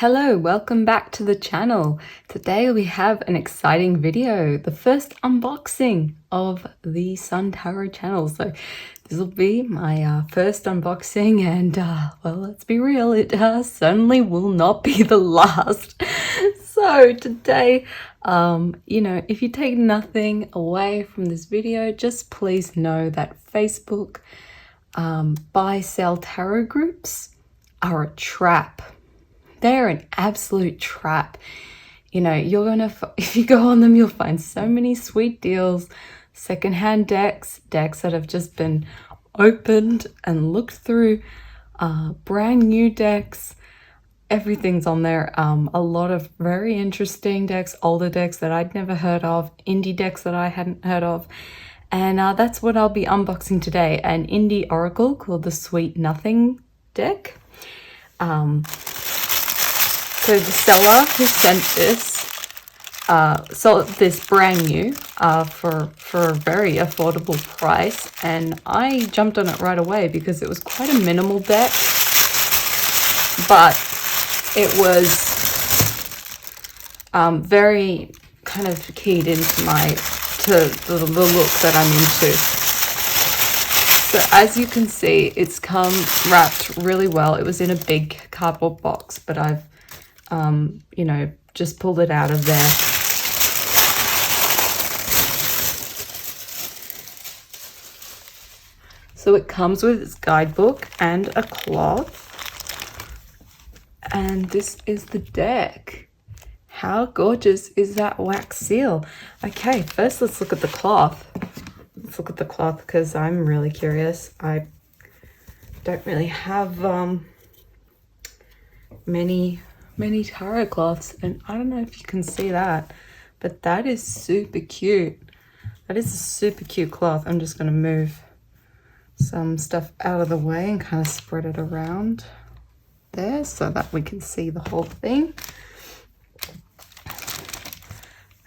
Hello, welcome back to the channel. Today we have an exciting video, the first unboxing of the Sun Tarot channel. So this will be my first unboxing and well, let's be real, it certainly will not be the last. So today, if you take nothing away from this video, just please know that Facebook buy sell tarot groups are a trap. They're an absolute trap. You're gonna, if you go on them, you'll find so many sweet deals, secondhand decks that have just been opened and looked through, brand new decks. Everything's on there. A lot of very interesting decks, older decks that I'd never heard of, indie decks that I hadn't heard of. And that's what I'll be unboxing today, an indie oracle called the Sweet Nothing deck. So the seller who sent this sold this brand new for a very affordable price, and I jumped on it right away because it was quite a minimal deck, but it was very kind of keyed into the look that I'm into. So as you can see, it's come wrapped really well. It was in a big cardboard box, but I've just pulled it out of there. So it comes with its guidebook and a cloth. And this is the deck. How gorgeous is that wax seal? Okay, first let's look at the cloth. Let's look at the cloth because I'm really curious. I don't really have many tarot cloths, and I don't know if you can see that, but that is super cute. That is a super cute cloth. I'm just going to move some stuff out of the way and kind of spread it around there so that we can see the whole thing.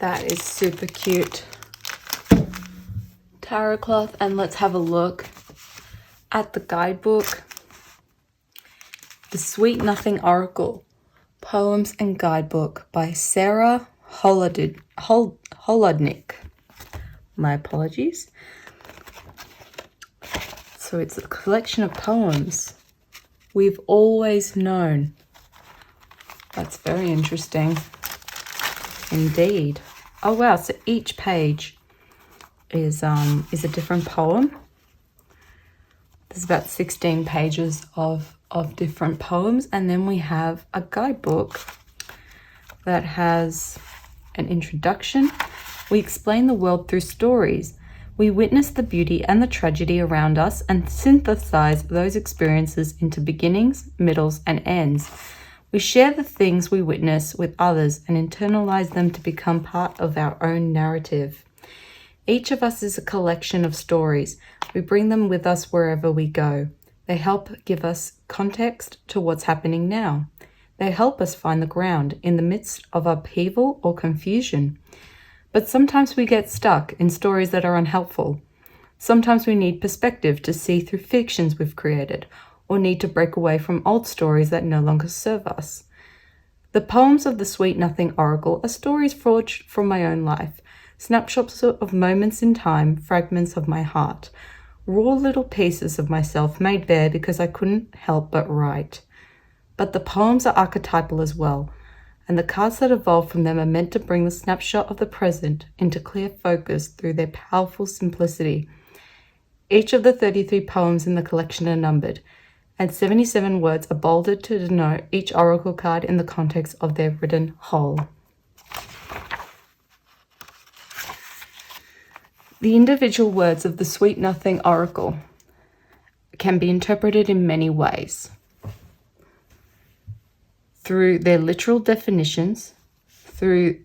That is super cute tarot cloth. And let's have a look at the guidebook. The Sweet Nothing Oracle, Poems and Guidebook by Sara Holodnick. My apologies. So it's a collection of poems we've always known. That's very interesting indeed. Oh wow, so each page is a different poem. There's about 16 pages of different poems, and then we have a guidebook that has an introduction. We explain the world through stories. We witness the beauty and the tragedy around us and synthesize those experiences into beginnings, middles, and ends. We share the things we witness with others and internalize them to become part of our own narrative. Each of us is a collection of stories. We bring them with us wherever we go. They help give us context to what's happening now. They help us find the ground in the midst of upheaval or confusion. But sometimes we get stuck in stories that are unhelpful. Sometimes we need perspective to see through fictions we've created, or need to break away from old stories that no longer serve us. The poems of the Sweet Nothing Oracle are stories forged from my own life, snapshots of moments in time, fragments of my heart, raw little pieces of myself made bare because I couldn't help but write. But the poems are archetypal as well, and the cards that evolve from them are meant to bring the snapshot of the present into clear focus through their powerful simplicity. Each of the 33 poems in the collection are numbered, and 77 words are bolded to denote each oracle card in the context of their written whole. The individual words of the Sweet Nothing Oracle can be interpreted in many ways. Through their literal definitions, through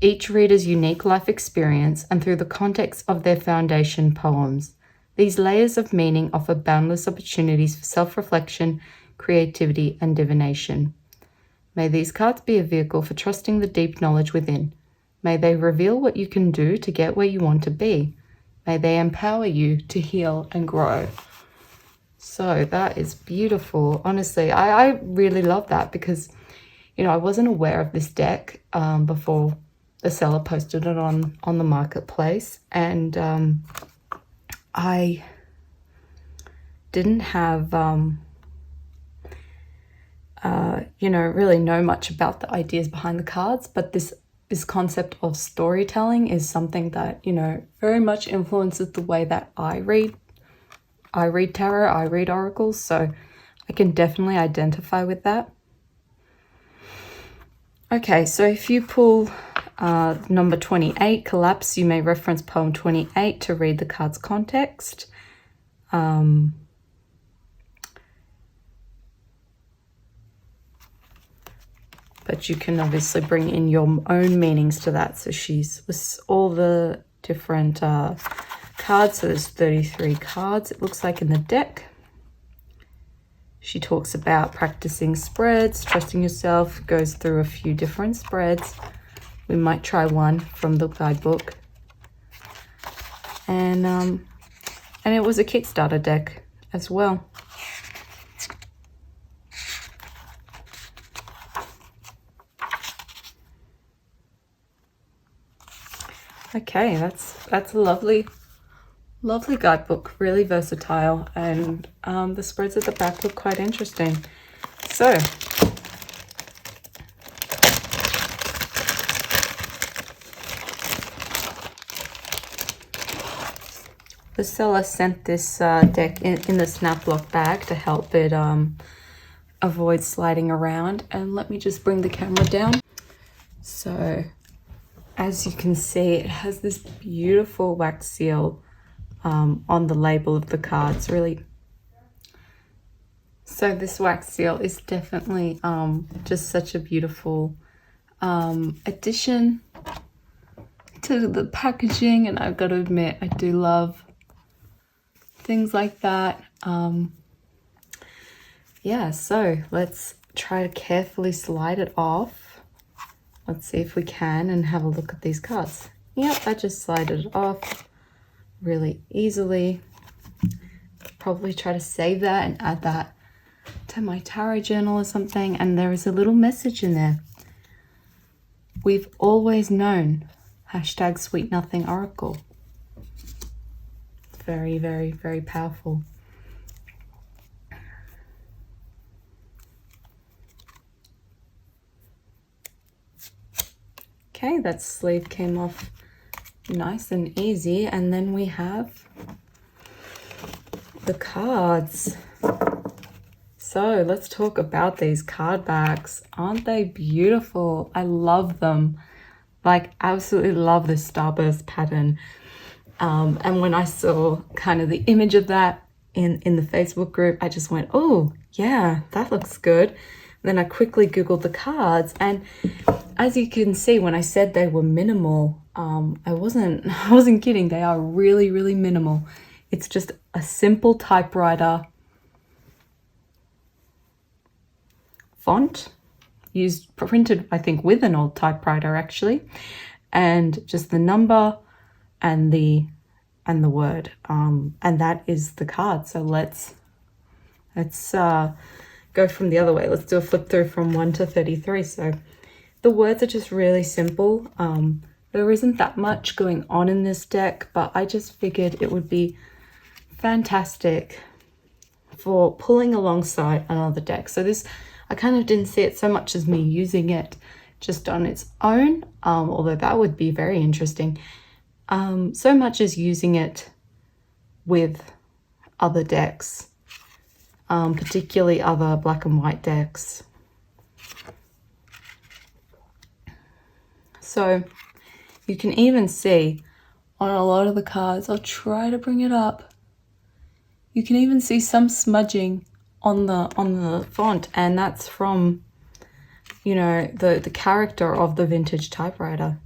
each reader's unique life experience, and through the context of their foundation poems. These layers of meaning offer boundless opportunities for self-reflection, creativity, and divination. May these cards be a vehicle for trusting the deep knowledge within. May they reveal what you can do to get where you want to be. May they empower you to heal and grow. So that is beautiful. Honestly, I really love that because you know, I wasn't aware of this deck before the seller posted it on the marketplace, and I didn't have you know, really know much about the ideas behind the cards, but this concept of storytelling is something that, you know, very much influences the way that I read tarot, I read oracles, so I can definitely identify with that. Okay, so if you pull number 28, Collapse, you may reference poem 28 to read the card's context. But you can obviously bring in your own meanings to that. So she's lists all the different cards. So there's 33 cards, it looks like, in the deck. She talks about practicing spreads, trusting yourself, goes through a few different spreads. We might try one from the guidebook. And it was a Kickstarter deck as well. Okay, that's a lovely guidebook, really versatile, and the spreads at the back look quite interesting. So the seller sent this deck in the snap lock bag to help it avoid sliding around. And let me just bring the camera down. So as you can see, it has this beautiful wax seal on the label of the cards, really. So this wax seal is definitely just such a beautiful addition to the packaging, and I've got to admit, I do love things like that. Yeah, so let's try to carefully slide it off. Let's see if we can and have a look at these cards. Yep, I just slid it off really easily. Probably try to save that and add that to my tarot journal or something. And there is a little message in there. We've always known. Hashtag Sweet Nothing Oracle. Very, very, very powerful. Okay, that sleeve came off nice and easy. And then we have the cards. So let's talk about these card backs. Aren't they beautiful? I love them. Like, absolutely love this Starburst pattern. And when I saw kind of the image of that in the Facebook group, I just went, oh yeah, that looks good. Then I quickly Googled the cards, and as you can see, when I said they were minimal, I wasn't kidding. They are really, really minimal. It's just a simple typewriter font, printed, I think, with an old typewriter actually, and just the number and the word, and that is the card. So let's go from the other way. Let's do a flip through from 1 to 33. So the words are just really simple. There isn't that much going on in this deck, but I just figured it would be fantastic for pulling alongside another deck. So this, I kind of didn't see it so much as me using it just on its own, although that would be very interesting, so much as using it with other decks, particularly other black and white decks. So you can even see on a lot of the cards, I'll try to bring it up, you can even see some smudging on the font, and that's from, you know, the character of the vintage typewriter.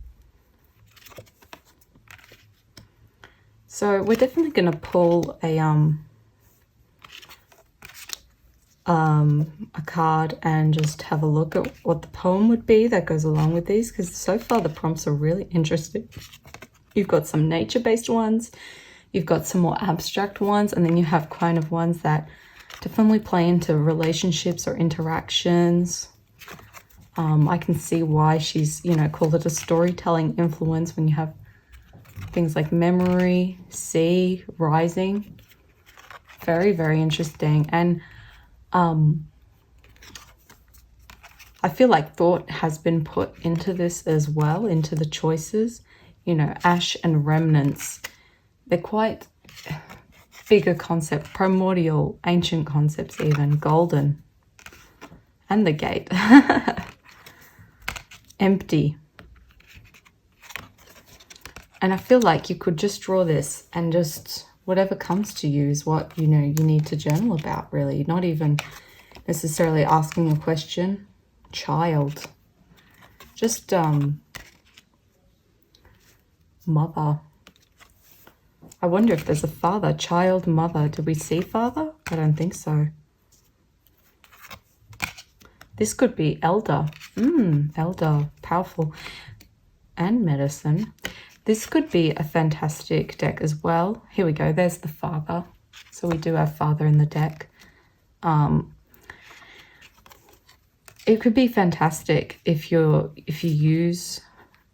So we're definitely going to pull a card and just have a look at what the poem would be that goes along with these, because so far the prompts are really interesting. You've got some nature-based ones, you've got some more abstract ones, and then you have kind of ones that definitely play into relationships or interactions. I can see why she's, you know, called it a storytelling influence when you have things like memory, sea, rising. Very, very interesting. And I feel like thought has been put into this as well, into the choices. You know, ash and remnants. They're quite bigger concept, primordial, ancient concepts even, golden. And the gate. Empty. And I feel like you could just draw this and just whatever comes to you is what, you know, you need to journal about, really. Not even necessarily asking a question. Child. Just mother. I wonder if there's a father. Child, mother. Did we see father? I don't think so. This could be elder. Elder. Powerful. And medicine. This could be a fantastic deck as well. Here we go. There's the father. So we do have father in the deck. It could be fantastic if you use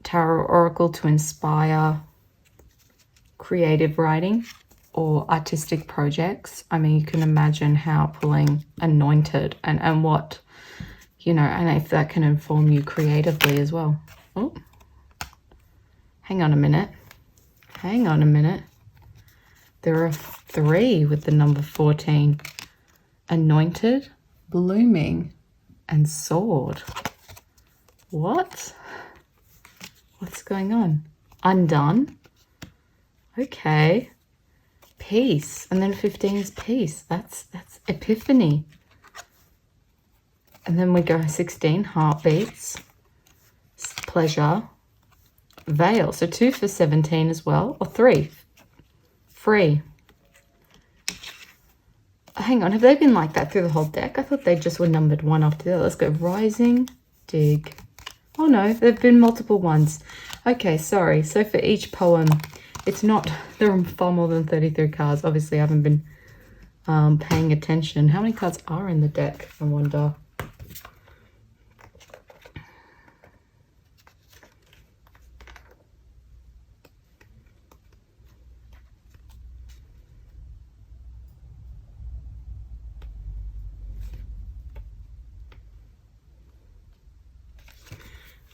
Tarot Oracle to inspire creative writing or artistic projects. I mean, you can imagine how pulling Anointed and what, you know, and if that can inform you creatively as well. Oh, hang on a minute. Hang on a minute. There are 3 with the number 14. Anointed, blooming, and sword. What? What's going on? Undone. Okay. Peace. And then 15 is peace. That's epiphany. And then we go 16, heartbeats, pleasure, veil. So 2 for 17 as well, or 3. Free. Hang on, have they been like that through the whole deck? I thought they just were numbered one after the other. Let's go rising, dig. Oh no, there've been multiple ones. Okay, sorry. So for each poem, it's not, there are far more than 33 cards. Obviously, I haven't been paying attention. How many cards are in the deck, I wonder?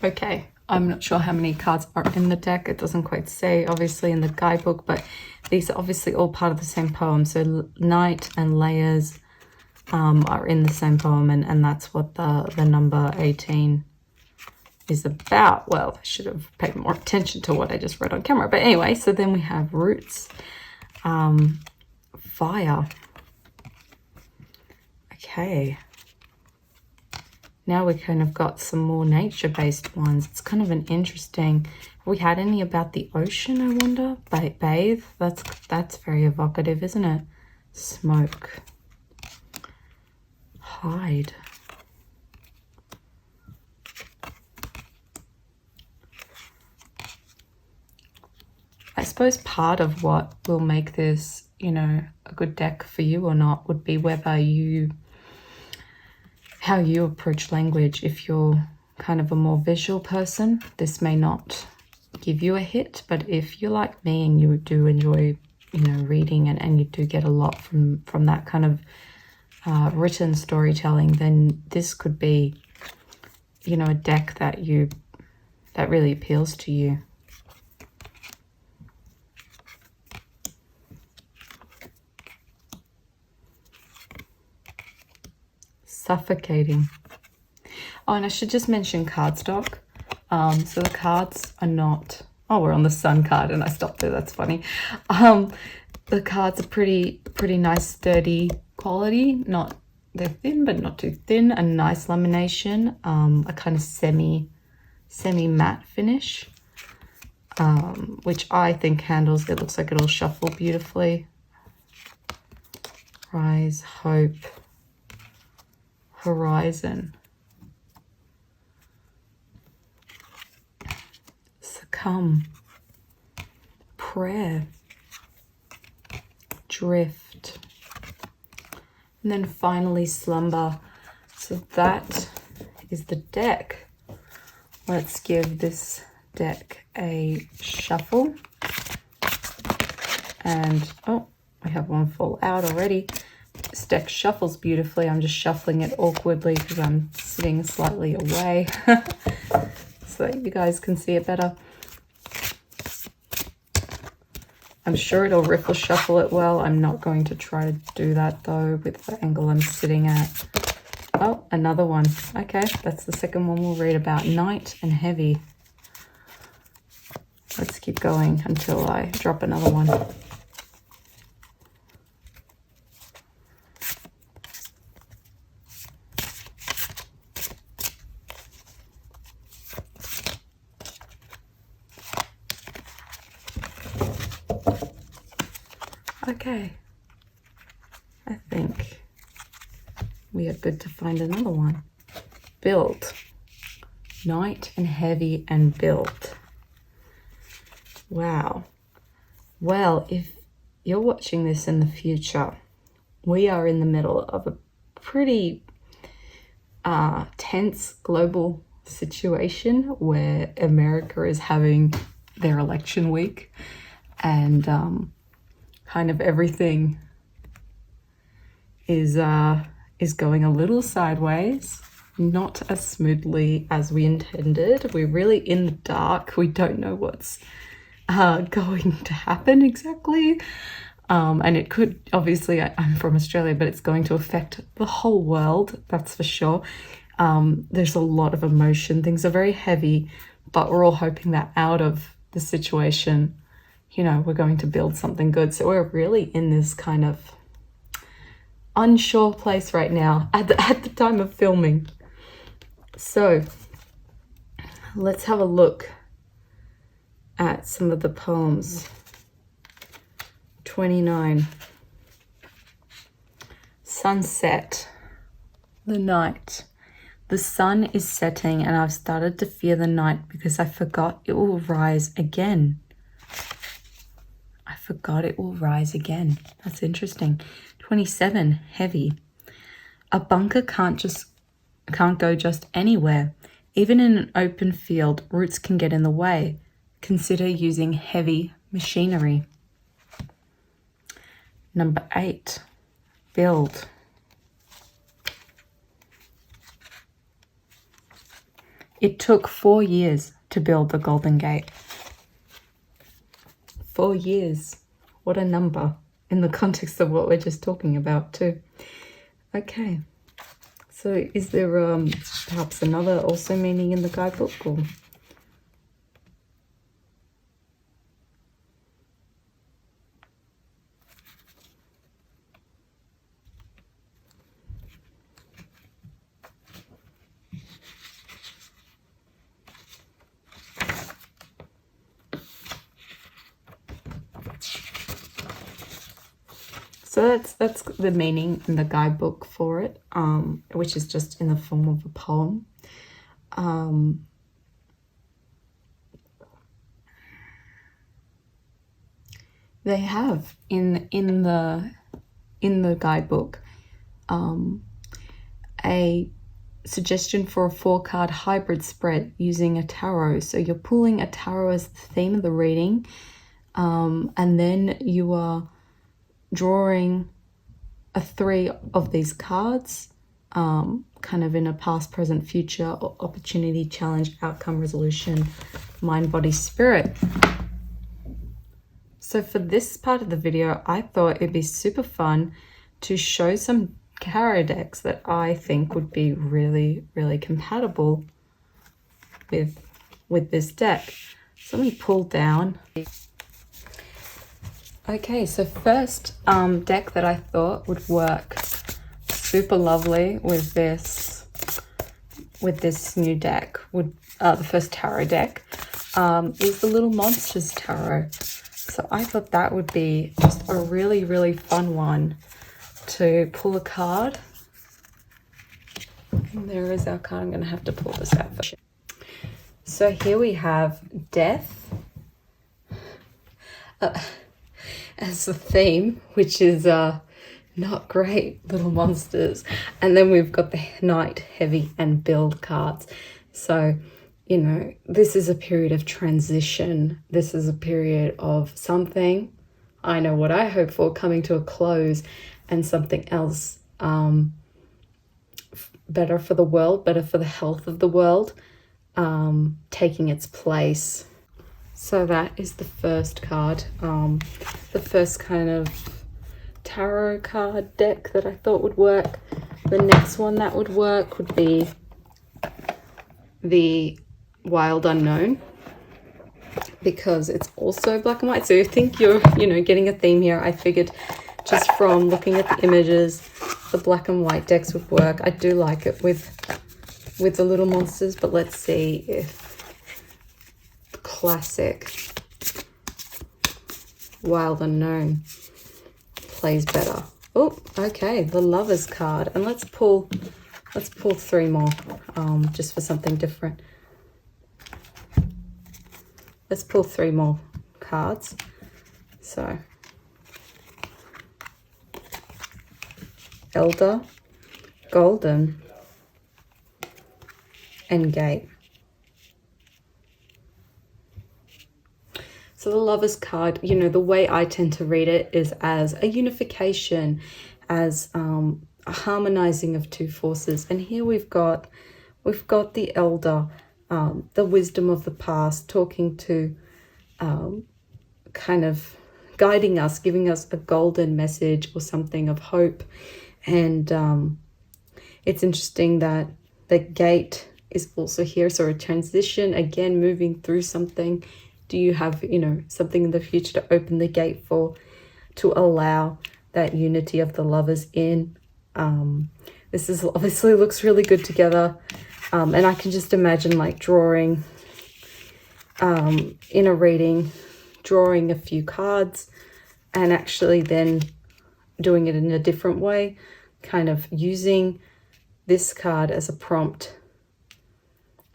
Okay, I'm not sure how many cards are in the deck. It doesn't quite say, obviously, in the guidebook, but these are obviously all part of the same poem. So night and layers are in the same poem, and that's what the number 18 is about. Well, I should have paid more attention to what I just read on camera. But anyway, so then we have roots, fire. Okay. Now we kind of got some more nature-based ones. It's kind of an interesting... Have we had any about the ocean, I wonder? Bathe? That's very evocative, isn't it? Smoke. Hide. I suppose part of what will make this, you know, a good deck for you or not would be whether you... how you approach language. If you're kind of a more visual person, this may not give you a hit, but if you're like me and you do enjoy, you know, reading and you do get a lot from that kind of written storytelling, then this could be, you know, a deck that really appeals to you. Suffocating. Oh, and I should just mention cardstock. So the cards are not... Oh, we're on the sun card and I stopped there. That's funny. The cards are pretty nice, sturdy quality. They're thin, but not too thin. A nice lamination. A kind of semi matte finish, which I think handles. It looks like it'll shuffle beautifully. Rise, hope. Horizon. Succumb. Prayer. Drift. And then finally slumber. So that is the deck. Let's give this deck a shuffle. And, oh, we have one fall out already. This deck shuffles beautifully. I'm just shuffling it awkwardly because I'm sitting slightly away so that you guys can see it better. I'm sure it'll riffle shuffle it well. I'm not going to try to do that though with the angle I'm sitting at. Oh, another one. Okay, that's the second one we'll read about. Night and heavy. Let's keep going until I drop another one. Okay, I think we are good to find another one. Build. Night and heavy and build. Wow. Well, if you're watching this in the future, we are in the middle of a pretty tense global situation where America is having their election week, and kind of everything is going a little sideways, not as smoothly as we intended. We're really in the dark. We don't know what's going to happen exactly. And it could, obviously, I'm from Australia, but it's going to affect the whole world, that's for sure. There's a lot of emotion. Things are very heavy, but we're all hoping that out of the situation, you know, we're going to build something good. So we're really in this kind of unsure place right now at the time of filming. So let's have a look at some of the poems. 29. Sunset. The night. The sun is setting and I've started to fear the night because I forgot it will rise again. I forgot it will rise again. That's interesting. 27. Heavy. A bunker can't go just anywhere. Even in an open field, roots can get in the way. Consider using heavy machinery. Number 8. Build. It took 4 years to build the Golden Gate. 4 years. What a number in the context of what we're just talking about too. Okay. So is there perhaps another also meaning in the guidebook? Or... So that's the meaning in the guidebook for it, which is just in the form of a poem. They have in the guidebook a suggestion for a 4-card hybrid spread using a tarot. So you're pulling a tarot as the theme of the reading, and then you are drawing 3 of these cards, kind of in a past, present, future, opportunity, challenge, outcome, resolution, mind, body, spirit. So for this part of the video, I thought it'd be super fun to show some tarot decks that I think would be really, really compatible with this deck. So let me pull down. Okay, so first deck that I thought would work super lovely with this new deck, the first tarot deck, is the Little Monsters Tarot. So I thought that would be just a really, really fun one to pull a card. And there is our card. I'm going to have to pull this out first. So here we have Death as the theme, which is not great little monsters. And then we've got the Knight, Heavy, and Build cards. So, you know, this is a period of transition. This is a period of something, I know what I hope for, coming to a close, and something else better for the world, better for the health of the world, taking its place. So that is the first card, the first kind of tarot card deck that I thought would work. The next one that would work would be the Wild Unknown, because it's also black and white. So you think you're, you know, getting a theme here. I figured just from looking at the images, the black and white decks would work. I do like it with the little monsters, but let's see if classic Wild Unknown plays better. Oh, okay, the Lovers card. And let's pull 3 more, just for something different. Let's pull 3 more cards. So, Elder, Golden, and Gate. So the Lovers card, you know, the way I tend to read it is as a unification, as a harmonizing of 2 forces. And here we've got the Elder, the wisdom of the past, talking to, kind of guiding us, giving us a golden message or something of hope. And it's interesting that the Gate is also here. So a transition, again, moving through something. Do you have, you know, something in the future to open the gate for, to allow that unity of the lovers in? This is obviously looks really good together. And I can just imagine like drawing, in a reading, drawing a few cards and actually then doing it in a different way, kind of using this card as a prompt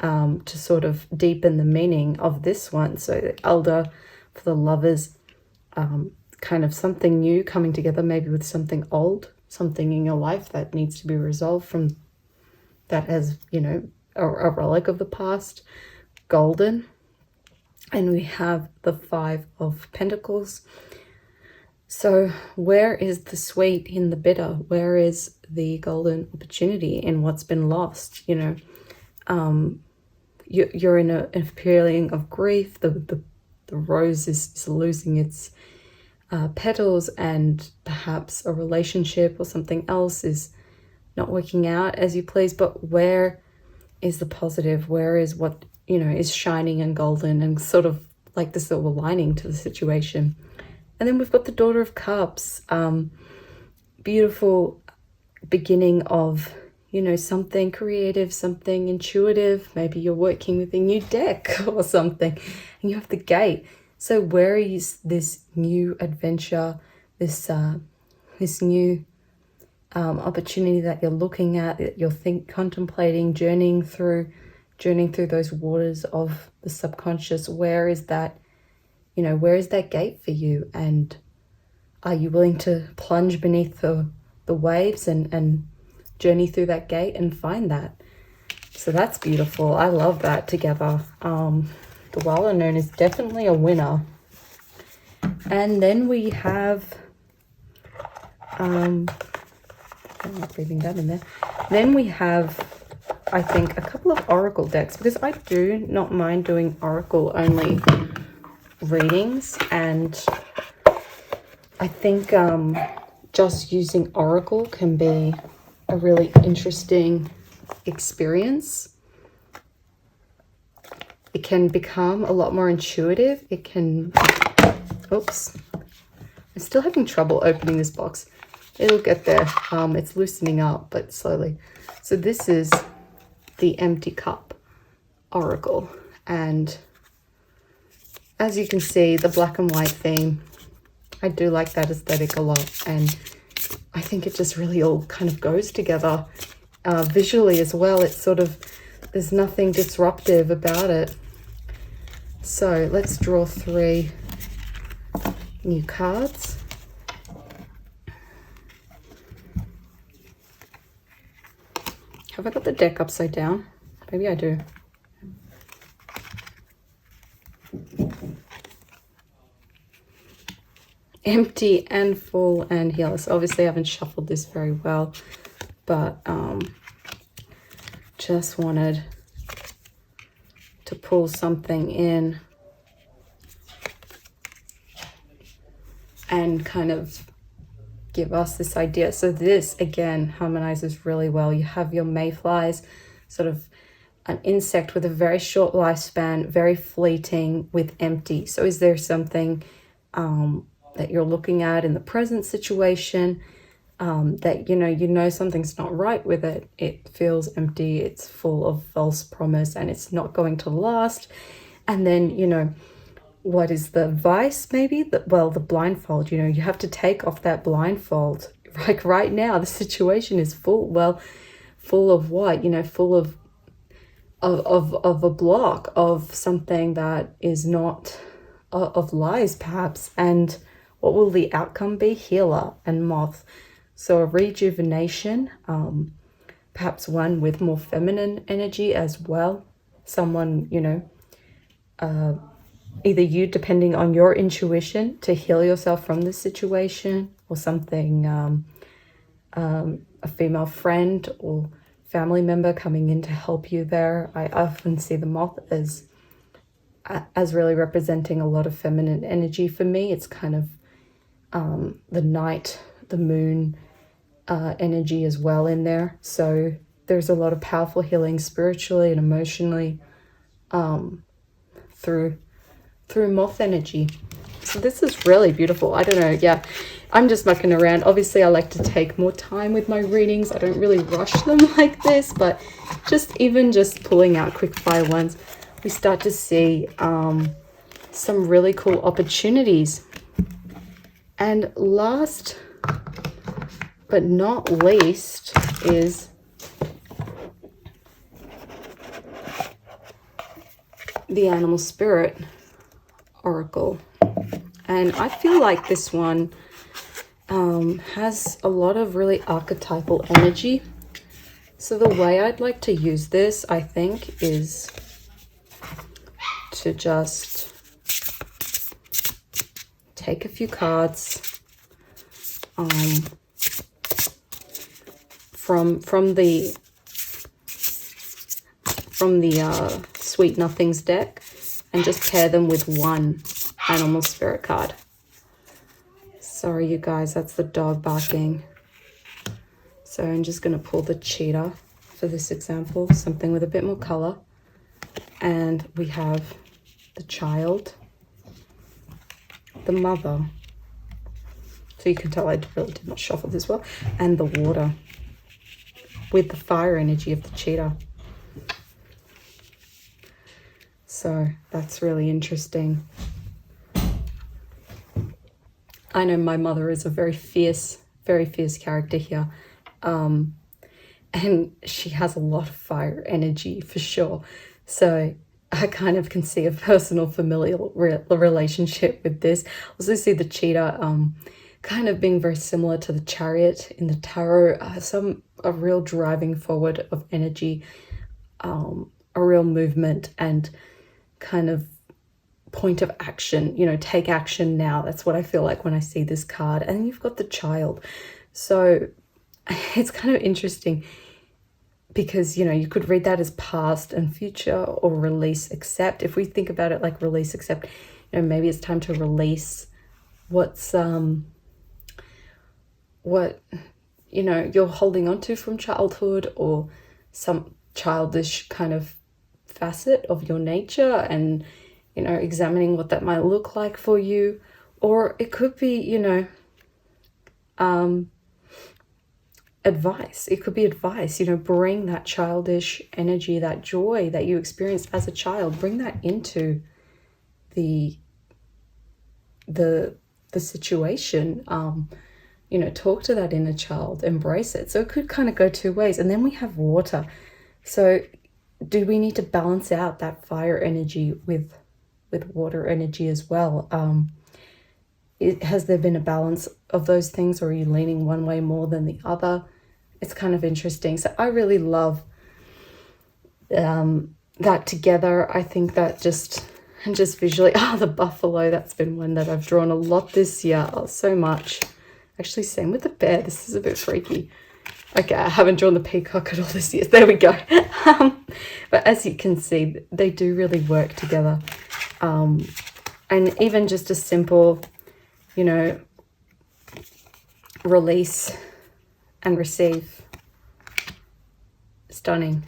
to sort of deepen the meaning of this one. So the Elder for the lovers, kind of something new coming together, maybe with something old, something in your life that needs to be resolved from that has, you know, a relic of the past. Golden. And we have the 5 of Pentacles. So where is the sweet in the bitter? Where is the golden opportunity in what's been lost? You know, you're in a feeling of grief. The rose is losing its petals, and perhaps a relationship or something else is not working out as you please. But where is the positive? Where is what, you know, is shining and golden and sort of like the silver lining to the situation? And then we've got the Daughter of Cups, beautiful beginning of, you know, something creative, something intuitive. Maybe you're working with a new deck or something, and you have the Gate. So where is this new adventure, this new opportunity that you're looking at, that you're contemplating, journeying through those waters of the subconscious? Where is that? You know, where is that gate for you? And are you willing to plunge beneath the waves and journey through that gate and find that? So that's beautiful. I love that together. The Wild Unknown is definitely a winner. And then we have, I'm not leaving that in there. Then we have, I think, a couple of oracle decks, because I do not mind doing oracle only readings, and I think just using oracle can be a really interesting experience. It can become a lot more intuitive. It can, oops, I'm still having trouble opening this box. It'll get there. It's loosening up, but slowly. So this is the Empty Cup oracle, and as you can see, the black and white theme, I do like that aesthetic a lot, and I think it just really all kind of goes together visually as well. It's sort of, there's nothing disruptive about it. So let's draw 3 new cards. Have I got the deck upside down? Maybe I do. Empty and full and healer. So obviously I haven't shuffled this very well, but just wanted to pull something in and kind of give us this idea. So this again harmonizes really well. You have your mayflies, sort of an insect with a very short lifespan, very fleeting, with empty. So is there something that you're looking at in the present situation that you know something's not right with it? It feels empty, it's full of false promise, and it's not going to last. And then what is the vice? Maybe the blindfold. You have to take off that blindfold. Like right now the situation is full of what? Full of a block of something that is not, of lies perhaps. And what will the outcome be? Healer and moth. So a rejuvenation, perhaps one with more feminine energy as well. Someone, either you, depending on your intuition, to heal yourself from this situation, or something, a female friend or family member coming in to help you there. I often see the moth as really representing a lot of feminine energy for me. It's kind of the night, the moon energy as well in there. So there's a lot of powerful healing spiritually and emotionally through moth energy. So this is really beautiful. I don't know, yeah, I'm just mucking around. Obviously I like to take more time with my readings. I don't really rush them like this, but just pulling out quick fire ones, we start to see some really cool opportunities. And last but not least is the Animal Spirit Oracle. And I feel like this one has a lot of really archetypal energy. So the way I'd like to use this, I think, is to just take a few cards from the Sweet Nothings deck, and just pair them with one Animal Spirit card. Sorry you guys, that's the dog barking. So I'm just going to pull the cheetah for this example, something with a bit more color. And we have the child, the mother. So you can tell I really did not shuffle this well. And the water with the fire energy of the cheetah. So that's really interesting. I know my mother is a very fierce character here. And she has a lot of fire energy for sure. So I kind of can see a personal familial relationship with this. Also see the cheetah kind of being very similar to the Chariot in the tarot. A real driving forward of energy, a real movement and kind of point of action, take action now. That's what I feel like when I see this card. And you've got the child. So it's kind of interesting because, you could read that as past and future, or release, accept. If we think about it like release, accept, maybe it's time to release what's, what, you're holding on to from childhood, or some childish kind of facet of your nature, and, examining what that might look like for you. Or it could be, advice. It could be advice, bring that childish energy, that joy that you experienced as a child, bring that into the situation. Talk to that inner child, embrace it. So it could kind of go two ways. And then we have water. So do we need to balance out that fire energy with water energy as well? Has there been a balance of those things, or are you leaning one way more than the other? It's kind of interesting. So I really love that together. I think that just visually, the buffalo, that's been one that I've drawn a lot this year, so much. Actually, same with the bear. This is a bit freaky. Okay, I haven't drawn the peacock at all this year. There we go. But as you can see, they do really work together. And even just a simple, you know, release and receive. Stunning.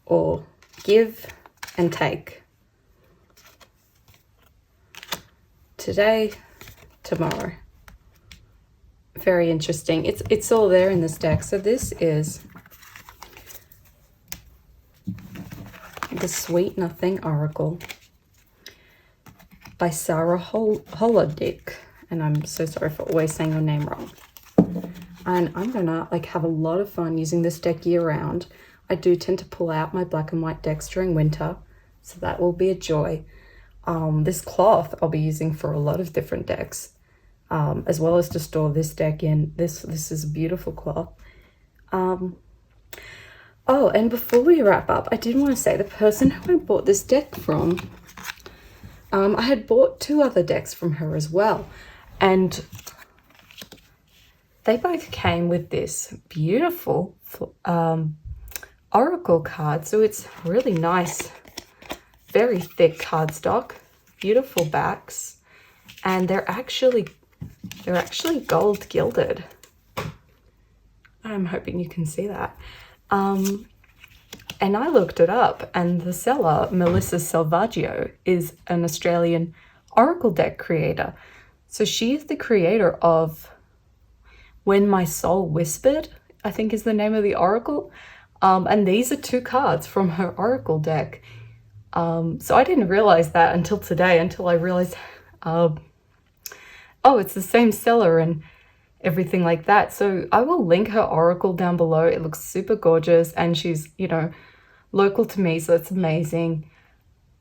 Or give and take. Today, tomorrow. Very interesting. It's all there in this deck. So this is the Sweet Nothing Oracle by Sara Holodnick. And I'm so sorry for always saying your name wrong. And I'm gonna have a lot of fun using this deck year round. I do tend to pull out my black and white decks during winter, so that will be a joy. This cloth I'll be using for a lot of different decks. As well as to store this deck in. This is a beautiful cloth. Oh, and before we wrap up, I did want to say the person who I bought this deck from, I had bought 2 other decks from her as well, and they both came with this beautiful oracle card. So it's really nice, very thick cardstock, beautiful backs, and they're actually gold gilded. I'm hoping you can see that. And I looked it up, and the seller, Melissa Selvaggio, is an Australian oracle deck creator. So she is the creator of When My Soul Whispered, I think is the name of the oracle. And these are 2 cards from her oracle deck. So I didn't realize that until today, until I realized, oh, it's the same seller and everything like that. So I will link her oracle down below. It looks super gorgeous, and she's, you know, local to me, so that's amazing.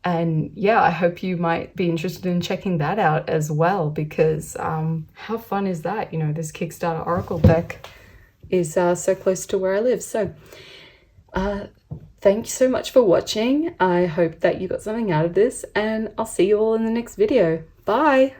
And yeah, I hope you might be interested in checking that out as well, because how fun is that? You know, this Kickstarter oracle deck is so close to where I live. So thank you so much for watching. I hope that you got something out of this, and I'll see you all in the next video. Bye!